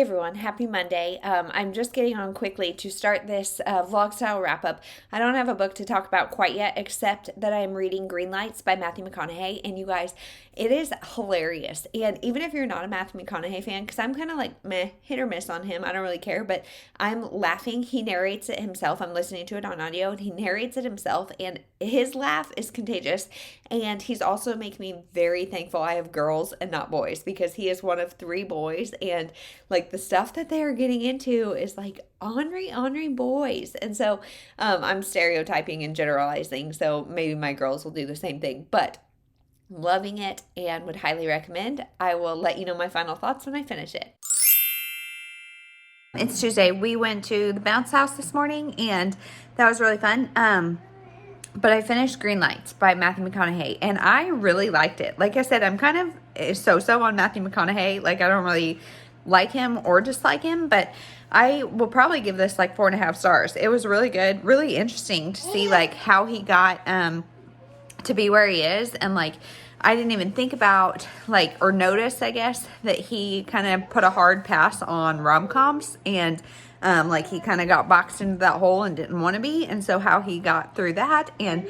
everyone, happy Monday. I'm just getting on quickly to start this vlog style wrap up. I don't have a book to talk about quite yet, except that I'm reading Green Lights by Matthew McConaughey. And you guys, it is hilarious. And even if you're not a Matthew McConaughey fan, because I'm kind of like meh, hit or miss on him, I don't really care, but I'm laughing. He narrates it himself. I'm listening to it on audio and he narrates it himself. And his laugh is contagious. And he's also making me very thankful I have girls and not boys, because he is one of 3 boys. And like the stuff that they are getting into is like ornery boys. And so I'm stereotyping and generalizing. So maybe my girls will do the same thing, but I'm loving it and would highly recommend. I will let you know my final thoughts when I finish it. It's Tuesday. We went to the bounce house this morning and that was really fun. But I finished Green Lights by Matthew McConaughey and I really liked it. Like I said, I'm kind of so-so on Matthew McConaughey. Like I don't really like him or dislike him, but I will probably give this like 4.5 stars. It was really good, really interesting to see like how he got to be where he is. And like I didn't even think about like or notice, I guess, that he kind of put a hard pass on rom-coms and like he kind of got boxed into that hole and didn't want to be. And so how he got through that and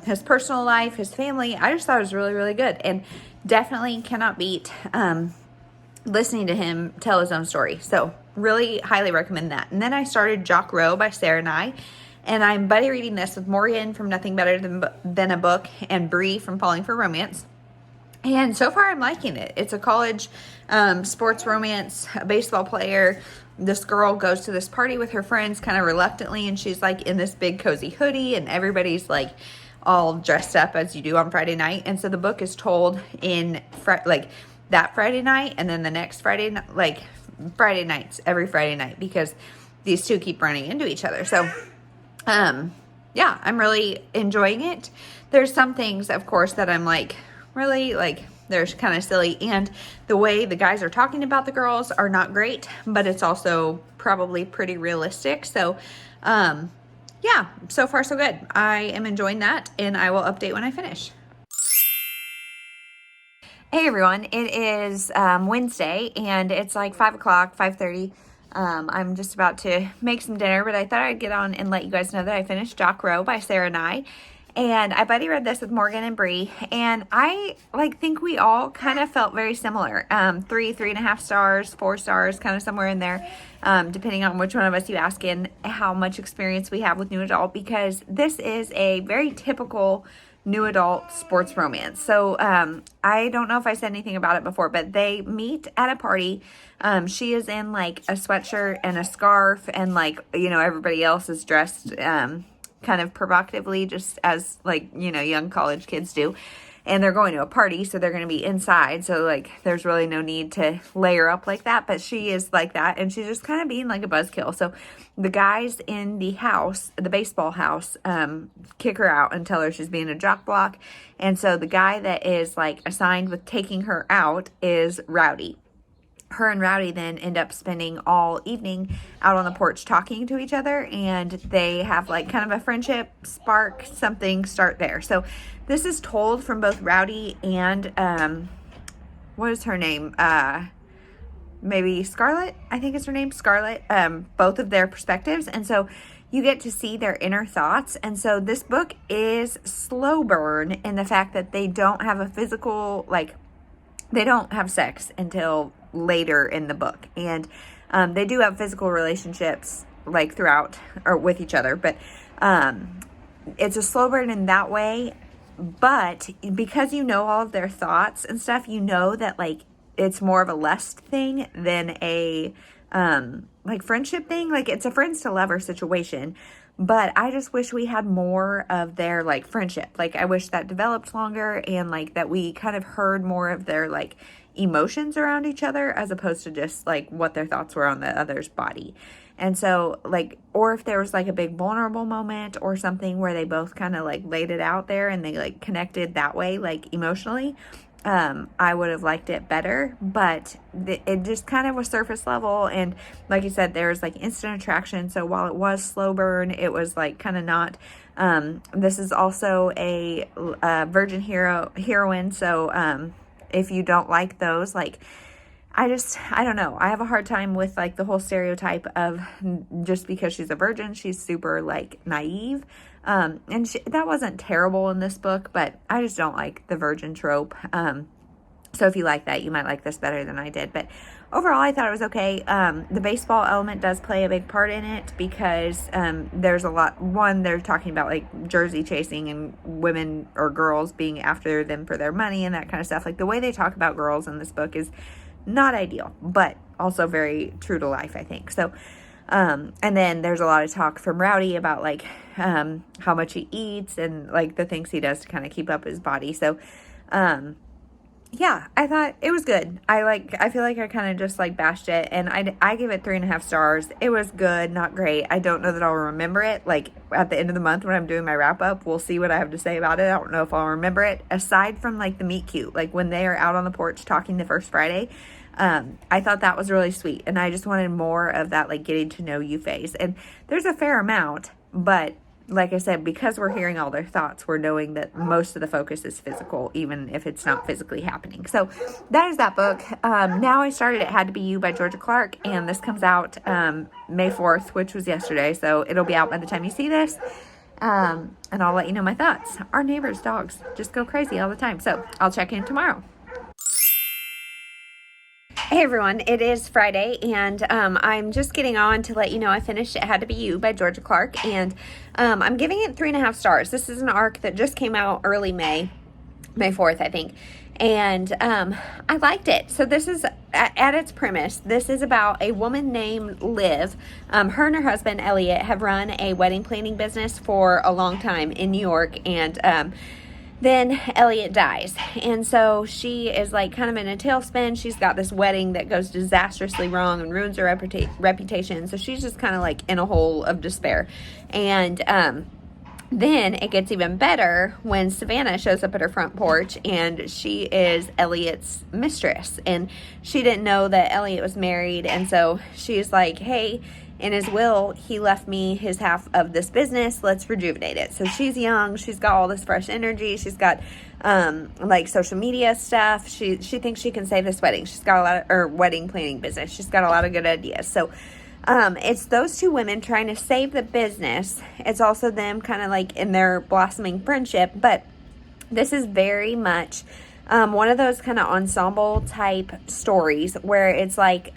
his personal life, his family, I just thought it was really, really good. And definitely cannot beat listening to him tell his own story. So really highly recommend that. And then I started Jock Row by Sarah and I'm buddy reading this with Morgan from Nothing Better Than a Book and Bree from Falling for Romance. And so far I'm liking it. It's a college sports romance, a baseball player. This girl goes to this party with her friends kind of reluctantly, and she's like in this big cozy hoodie and everybody's like all dressed up as you do on Friday night. And so the book is told in like that Friday night and then the next Friday, like Friday nights, every Friday night, because these two keep running into each other. So, yeah, I'm really enjoying it. There's some things, of course, that I'm like, really, like, they're kind of silly. And the way the guys are talking about the girls are not great, but it's also probably pretty realistic. So, yeah, so far so good. I am enjoying that and I will update when I finish. Hey everyone, it is Wednesday and it's like 5 o'clock, 5:30. I'm just about to make some dinner, but I thought I'd get on and let you guys know that I finished Jock Row by Sarah and I buddy read this with Morgan and Bree, and I think we all kind of felt very similar. 3.5 stars, 4 stars, kind of somewhere in there, depending on which one of us you ask and how much experience we have with new adult, because this is a very typical new adult sports romance. So I don't know if I said anything about it before, but they meet at a party. She is in like a sweatshirt and a scarf, and like, you know, everybody else is dressed kind of provocatively, just as like, you know, young college kids do. And they're going to a party, so they're going to be inside. So like there's really no need to layer up like that, but she is like that, and she's just kind of being like a buzzkill. So the guys in the house, the baseball house, kick her out and tell her she's being a jock block. And so the guy that is like assigned with taking her out is Rowdy. Her and Rowdy then end up spending all evening out on the porch talking to each other, and they have like kind of a friendship spark, something start there. So this is told from both Rowdy and what is her name? Maybe Scarlett, I think is her name, Scarlett, both of their perspectives. And so you get to see their inner thoughts. And so this book is slow burn in the fact that they don't have a physical, like they don't have sex until later in the book. And they do have physical relationships like throughout or with each other, but it's a slow burn in that way. But because you know all of their thoughts and stuff, you know that like it's more of a lust thing than a like friendship thing. Like it's a friends to lover situation. But I just wish we had more of their like friendship. Like I wish that developed longer, and like that we kind of heard more of their like emotions around each other, as opposed to just like what their thoughts were on the other's body. And so like, or if there was like a big vulnerable moment or something where they both kind of like laid it out there and they like connected that way, like emotionally, I would have liked it better. But it just kind of was surface level. And like you said, there was like instant attraction. So while it was slow burn, it was like kind of not. This is also a virgin heroine. So if you don't like those, like I don't know. I have a hard time with like the whole stereotype of just because she's a virgin, she's super like naive. And that wasn't terrible in this book, but I just don't like the virgin trope. So if you like that, you might like this better than I did. But overall, I thought it was okay. The baseball element does play a big part in it because there's a lot. One, they're talking about like jersey chasing and women or girls being after them for their money and that kind of stuff. Like the way they talk about girls in this book is not ideal, but also very true to life, I think. So, and then there's a lot of talk from Rowdy about like how much he eats and like the things he does to kind of keep up his body. So, yeah, I thought it was good. I feel like I kind of just like bashed it, and I give it 3.5 stars. It was good, not great. I don't know that I'll remember it. Like at the end of the month when I'm doing my wrap up, we'll see what I have to say about it. I don't know if I'll remember it. Aside from like the meet cute, like when they are out on the porch talking the first Friday, I thought that was really sweet, and I just wanted more of that like getting to know you phase. And there's a fair amount, but like I said, because we're hearing all their thoughts, we're knowing that most of the focus is physical, even if it's not physically happening. So that is that book. Now I started It Had to Be You by Georgia Clark, and this comes out May 4th, which was yesterday. So it'll be out by the time you see this. And I'll let you know my thoughts. Our neighbors' dogs just go crazy all the time. So I'll check in tomorrow. Hey everyone, it is Friday, and I'm just getting on to let you know I finished It Had to Be You by Georgia Clark, and I'm giving it 3.5 stars. This is an arc that just came out early May 4th, I think, and I liked it. So this is, at its premise, this is about a woman named Liv. Her and her husband, Elliot, have run a wedding planning business for a long time in New York, and then Elliot dies, and so she is like kind of in a tailspin. She's got this wedding that goes disastrously wrong and ruins her reputation, so she's just kind of like in a hole of despair. And then it gets even better when Savannah shows up at her front porch, and she is Elliot's mistress, and she didn't know that Elliot was married, and so she's like, hey, in his will, he left me his half of this business. Let's rejuvenate it. So she's young. She's got all this fresh energy. She's got like social media stuff. She thinks she can save this wedding. She's got a lot of, or wedding planning business. She's got a lot of good ideas. So it's those two women trying to save the business. It's also them kind of like in their blossoming friendship. But this is very much one of those kind of ensemble type stories where it's like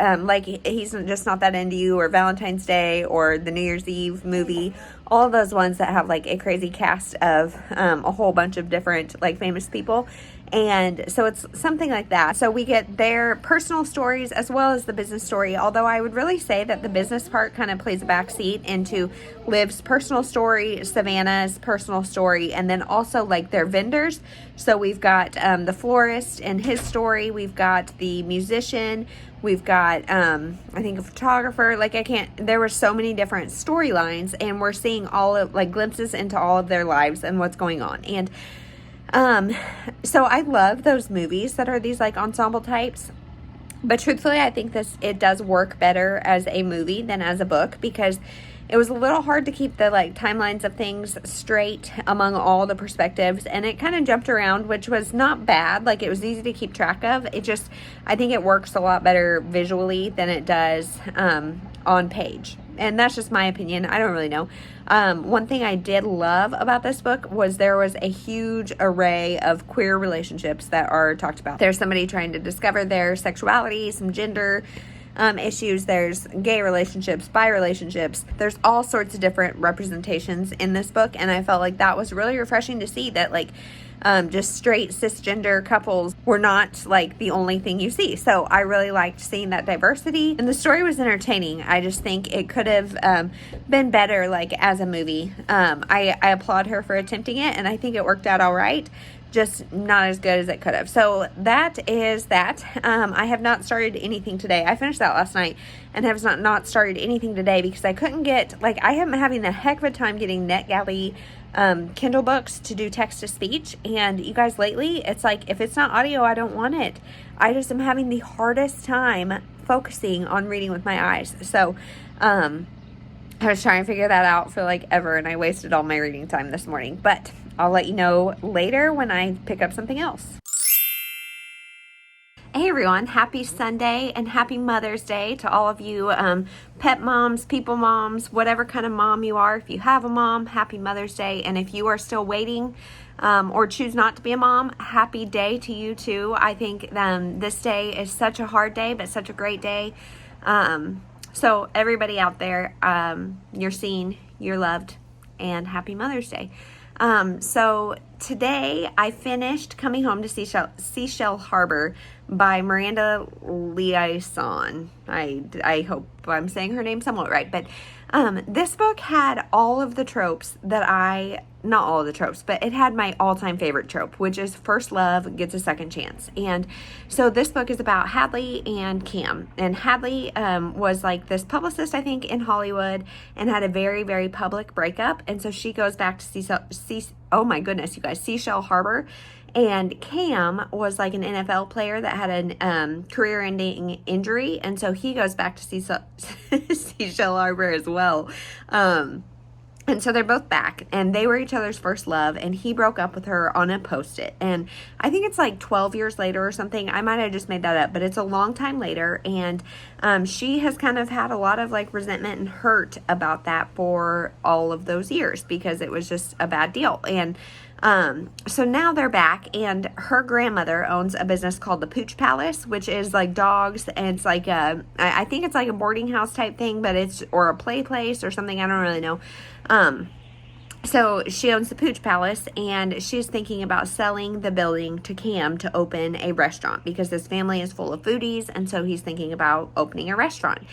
He's Just Not That Into You, or Valentine's Day, or the New Year's Eve movie, all of those ones that have like a crazy cast of a whole bunch of different like famous people. And so it's something like that. So we get their personal stories as well as the business story, although I would really say that the business part kind of plays a backseat into Liv's personal story, Savannah's personal story, and then also like their vendors. So we've got the florist and his story. We've got the musician. We've got, I think, a photographer. Like there were so many different storylines, and we're seeing all of like glimpses into all of their lives and what's going on. And so I love those movies that are these like ensemble types, but truthfully, I think it does work better as a movie than as a book, because it was a little hard to keep the like timelines of things straight among all the perspectives, and it kind of jumped around, which was not bad. Like it was easy to keep track of. I think it works a lot better visually than it does, on page. And that's just my opinion. I don't really know. One thing I did love about this book was there was a huge array of queer relationships that are talked about. There's somebody trying to discover their sexuality, some gender issues. There's gay relationships, bi relationships. There's all sorts of different representations in this book. And I felt like that was really refreshing to see that like just straight cisgender couples were not like the only thing you see. So I really liked seeing that diversity, and the story was entertaining. I just think it could have been better like as a movie. I applaud her for attempting it, and I think it worked out all right, just not as good as it could have. So that is that. I have not started anything today. I finished that last night and have not started anything today because I couldn't get, like, I am having the heck of a time getting NetGalley Kindle books to do text to speech. And you guys, lately, it's like, if it's not audio, I don't want it. I just am having the hardest time focusing on reading with my eyes. So, I was trying to figure that out for like ever, and I wasted all my reading time this morning, but I'll let you know later when I pick up something else. Hey everyone, happy Sunday and happy Mother's Day to all of you pet moms, people moms, whatever kind of mom you are. If you have a mom, happy Mother's Day. And if you are still waiting or choose not to be a mom, happy day to you too. I think this day is such a hard day, but such a great day. So everybody out there, you're seen, you're loved, and happy Mother's Day. So today I finished Coming Home to Seashell Harbor by Miranda Liaison. I hope I'm saying her name somewhat right, but this book had all of the tropes that not all of the tropes, but it had my all-time favorite trope, which is first love gets a second chance. And so this book is about Hadley and Cam. And Hadley was like this publicist, I think, in Hollywood and had a very, very public breakup. And so she goes back to oh my goodness, you guys, Seashell Harbor. And Cam was like an NFL player that had an career-ending injury. And so he goes back to Seashell Harbor as well. And so they're both back, and they were each other's first love, and he broke up with her on a Post-it. And I think it's like 12 years later or something. I might have just made that up, but it's a long time later, and she has kind of had a lot of like resentment and hurt about that for all of those years because it was just a bad deal. And so now they're back, and her grandmother owns a business called the Pooch Palace, which is like dogs, and it's like I think it's like a boarding house type thing, but or a play place or something. I don't really know. So she owns the Pooch Palace, and she's thinking about selling the building to Cam to open a restaurant because this family is full of foodies, and so he's thinking about opening a restaurant.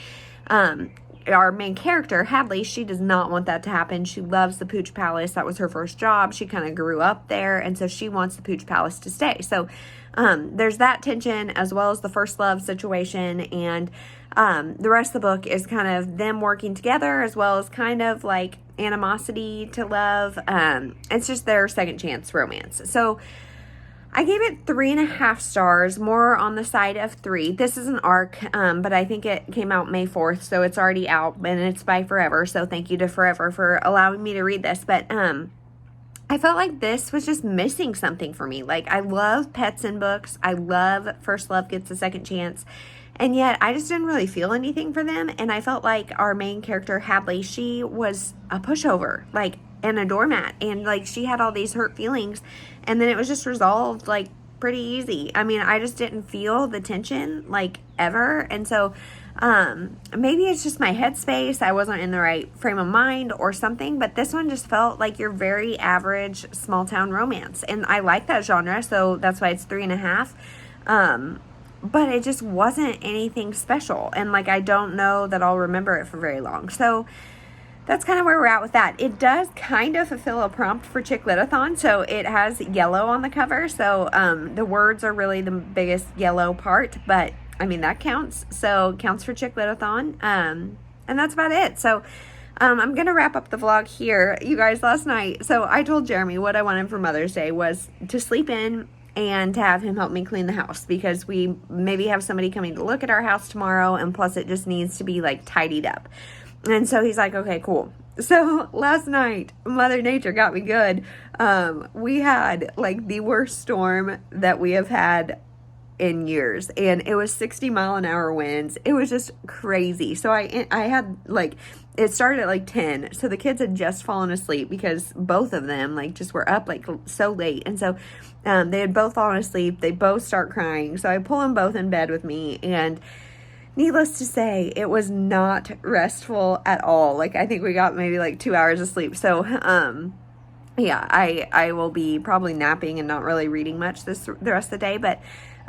Our main character, Hadley, she does not want that to happen. She loves the Pooch Palace. That was her first job. She kind of grew up there, and so she wants the Pooch Palace to stay. So there's that tension as well as the first love situation, and the rest of the book is kind of them working together as well as kind of like animosity to love. It's just their second chance romance. So I gave it 3.5 stars, more on the side of 3. This is an arc, but I think it came out May 4th, so it's already out, and it's by Forever, so thank you to Forever for allowing me to read this. But I felt like this was just missing something for me. Like, I love pets in books. I love First Love Gets a Second Chance, and yet I just didn't really feel anything for them, and I felt like our main character, Hadley, she was a pushover, like, and a doormat, and like she had all these hurt feelings, and then it was just resolved like pretty easy. I mean, I just didn't feel the tension like ever, and so maybe it's just my headspace. I wasn't in the right frame of mind or something, but this one just felt like your very average small town romance, and I like that genre, so that's why it's 3.5. But it just wasn't anything special, and like I don't know that I'll remember it for very long. So that's kind of where we're at with that. It does kind of fulfill a prompt for Chick Lit-a-thon, so it has yellow on the cover, so the words are really the biggest yellow part, but I mean, that counts, so it counts for Chick Lit-a-thon, and that's about it. So I'm going to wrap up the vlog here. You guys, last night, so I told Jeremy what I wanted for Mother's Day was to sleep in and to have him help me clean the house because we maybe have somebody coming to look at our house tomorrow, and plus it just needs to be like tidied up. And so he's like, okay, cool. So last night, Mother Nature got me good. We had like the worst storm that we have had in years, and it was 60-mile-an-hour winds. It was just crazy. So I had like, it started at like 10. So the kids had just fallen asleep because both of them like just were up like so late. And so they had both fallen asleep. They both start crying. So I pull them both in bed with me, and needless to say, it was not restful at all. Like, I think we got maybe like 2 hours of sleep. So, yeah, I will be probably napping and not really reading much the rest of the day. But,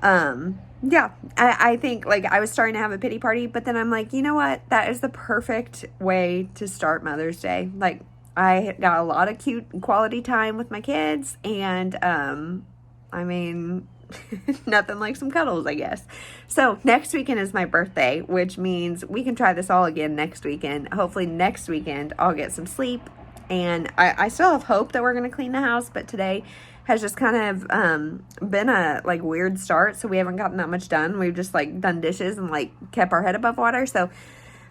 yeah, I think, like, I was starting to have a pity party. But then I'm like, you know what? That is the perfect way to start Mother's Day. Like, I got a lot of cute quality time with my kids. And, I mean, nothing like some cuddles, I guess. So next weekend is my birthday, which means we can try this all again next weekend. Hopefully next weekend I'll get some sleep, and I still have hope that we're going to clean the house, but today has just kind of been a like weird start, so we haven't gotten that much done. We've just like done dishes and like kept our head above water. So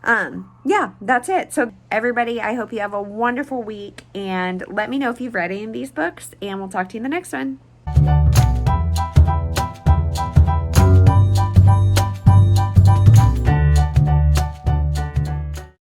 yeah, that's it. So everybody, I hope you have a wonderful week, and let me know if you've read any of these books, and we'll talk to you in the next one.